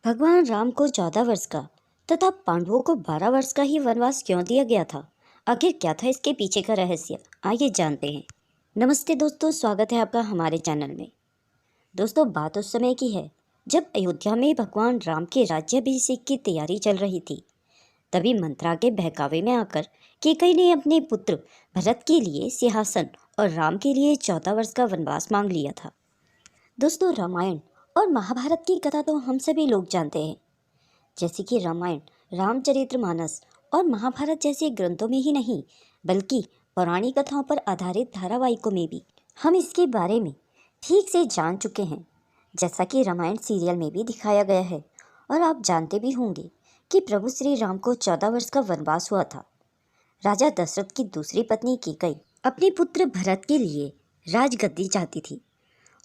भगवान राम को 14 वर्ष का तथा पांडवों को 12 वर्ष का ही वनवास क्यों दिया गया था? आखिर क्या था इसके पीछे का रहस्य? आइए जानते हैं। नमस्ते दोस्तों, स्वागत है आपका हमारे चैनल में। दोस्तों, बात उस समय की है जब अयोध्या में भगवान राम के राज्याभिषेक की तैयारी चल रही थी। तभी मंत्रा के बहकावे में आकर कैकई ने अपने पुत्र भरत के लिए सिंहासन और राम के लिए 14 वर्ष का वनवास मांग लिया था। दोस्तों, रामायण और महाभारत की कथा तो हम सभी लोग जानते हैं। जैसे कि रामायण, रामचरितमानस और महाभारत जैसे ग्रंथों में ही नहीं, बल्कि पौराणिक कथाओं पर आधारित धारावाहिकों में भी हम इसके बारे में ठीक से जान चुके हैं। जैसा कि रामायण सीरियल में भी दिखाया गया है और आप जानते भी होंगे कि प्रभु श्री राम को 14 वर्ष का वनवास हुआ था। राजा दशरथ की दूसरी पत्नी कैकई अपने पुत्र भरत के लिए राजगद्दी चाहती थी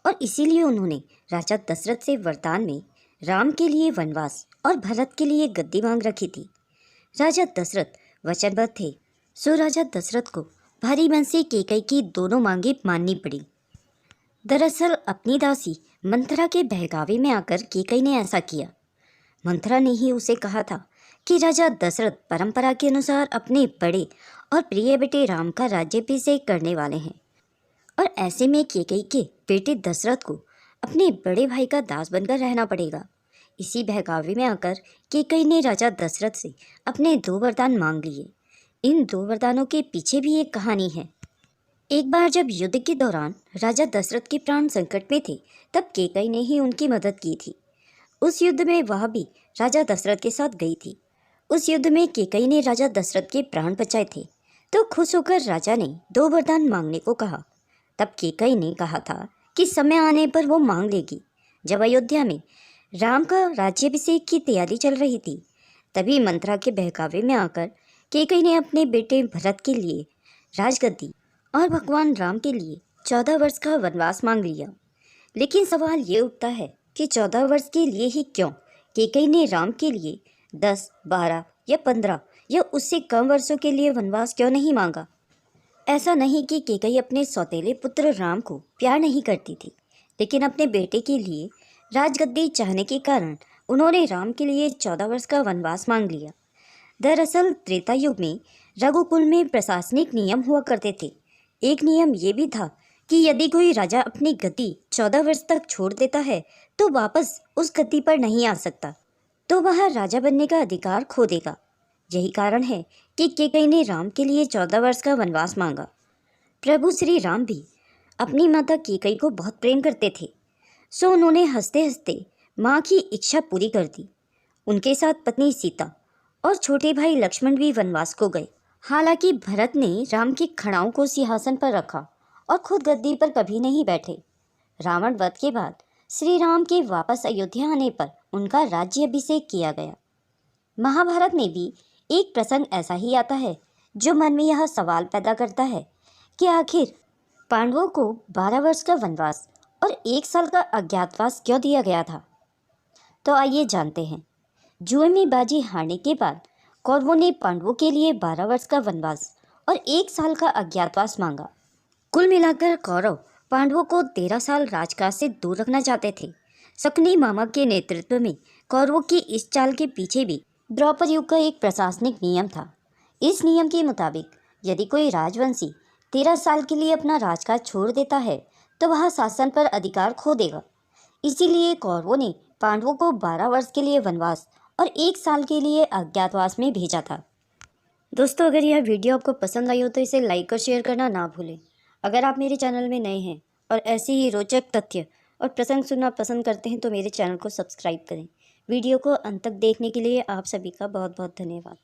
और इसीलिए उन्होंने राजा दशरथ से वरदान में राम के लिए वनवास और भरत के लिए गद्दी मांग रखी थी। राजा दशरथ वचनबद्ध थे, सो राजा दशरथ को भारी मन से कैकई की दोनों मांगे माननी पड़ी। दरअसल अपनी दासी मंथरा के बहकावे में आकर कैकई ने ऐसा किया। मंथरा ने ही उसे कहा था कि राजा दशरथ परंपरा के अनुसार अपने बड़े और प्रिय बेटे राम का राज्याभिषेक करने वाले हैं और ऐसे में कैकई के बेटे दशरथ को अपने बड़े भाई का दास बनकर रहना पड़ेगा। इसी बहकावे में आकर कैकई ने राजा दशरथ से अपने 2 वरदान मांग लिए। इन 2 वरदानों के पीछे भी एक कहानी है। एक बार जब युद्ध के दौरान राजा दशरथ के प्राण संकट में थे, तब कैकई ने ही उनकी मदद की थी। उस युद्ध में वह भी राजा दशरथ के साथ गई थी। उस युद्ध में कैकई ने राजा दशरथ के प्राण बचाए थे, तो खुश होकर राजा ने 2 वरदान मांगने को कहा। तब कैकई ने कहा था कि समय आने पर वो मांग लेगी। जब अयोध्या में राम का राज्याभिषेक की तैयारी चल रही थी, तभी मंत्रा के बहकावे में आकर कैकई ने अपने बेटे भरत के लिए राजगद्दी और भगवान राम के लिए 14 वर्ष का वनवास मांग लिया। लेकिन सवाल ये उठता है कि 14 वर्ष के लिए ही क्यों कैकई ने राम के लिए 10, 12 या 15 या उससे कम वर्षों के लिए वनवास क्यों नहीं मांगा? ऐसा नहीं कि कैकई अपने सौतेले पुत्र राम को प्यार नहीं करती थी, लेकिन अपने बेटे के लिए राजगद्दी चाहने के कारण उन्होंने राम के लिए 14 वर्ष का वनवास मांग लिया। दरअसल त्रेता युग में रघुकुल में प्रशासनिक नियम हुआ करते थे। एक नियम ये भी था कि यदि कोई राजा अपनी गद्दी 14 वर्ष तक छोड़ देता है तो वापस उस गद्दी पर नहीं आ सकता, तो वह राजा बनने का अधिकार खो देगा। यही कारण है कि कैकई ने राम के लिए 14 वर्ष का वनवास मांगा। प्रभु श्री राम भी अपनी माता कैकई को बहुत प्रेम करते थे, सो उन्होंने हंसते हंसते माँ की इच्छा पूरी कर दी। उनके साथ पत्नी सीता और छोटे भाई लक्ष्मण भी वनवास को गए। हालांकि भरत ने राम की खड़ाओं को सिंहासन पर रखा और खुद गद्दी पर कभी नहीं बैठे। रावण वध के बाद श्री राम के वापस अयोध्या आने पर उनका राज्याभिषेक किया गया। महाभारत में भी एक प्रसंग ऐसा ही आता है जो मन में यह सवाल पैदा करता है कि आखिर पांडवों को 12 वर्ष का वनवास और 1 साल का अज्ञातवास क्यों दिया गया था? तो आइए जानते हैं। जुए में बाजी हारने के बाद कौरवों ने पांडवों के लिए 12 वर्ष का वनवास और 1 साल का अज्ञातवास मांगा। कुल मिलाकर कौरव पांडवों को 13 साल राजकाज से दूर रखना चाहते थे। शकुनी मामा के नेतृत्व में कौरवों की इस चाल के पीछे भी द्रौपद युग का एक प्रशासनिक नियम था। इस नियम के मुताबिक यदि कोई राजवंशी 13 साल के लिए अपना राजकाज छोड़ देता है तो वह शासन पर अधिकार खो देगा। इसीलिए कौरवों ने पांडवों को 12 वर्ष के लिए वनवास और 1 साल के लिए अज्ञातवास में भेजा था। दोस्तों, अगर यह वीडियो आपको पसंद आई हो तो इसे लाइक और शेयर करना ना भूलें। अगर आप मेरे चैनल में नए हैं और ऐसे ही रोचक तथ्य और प्रसंग सुनना पसंद करते हैं तो मेरे चैनल को सब्सक्राइब करें। वीडियो को अंत तक देखने के लिए आप सभी का बहुत बहुत धन्यवाद।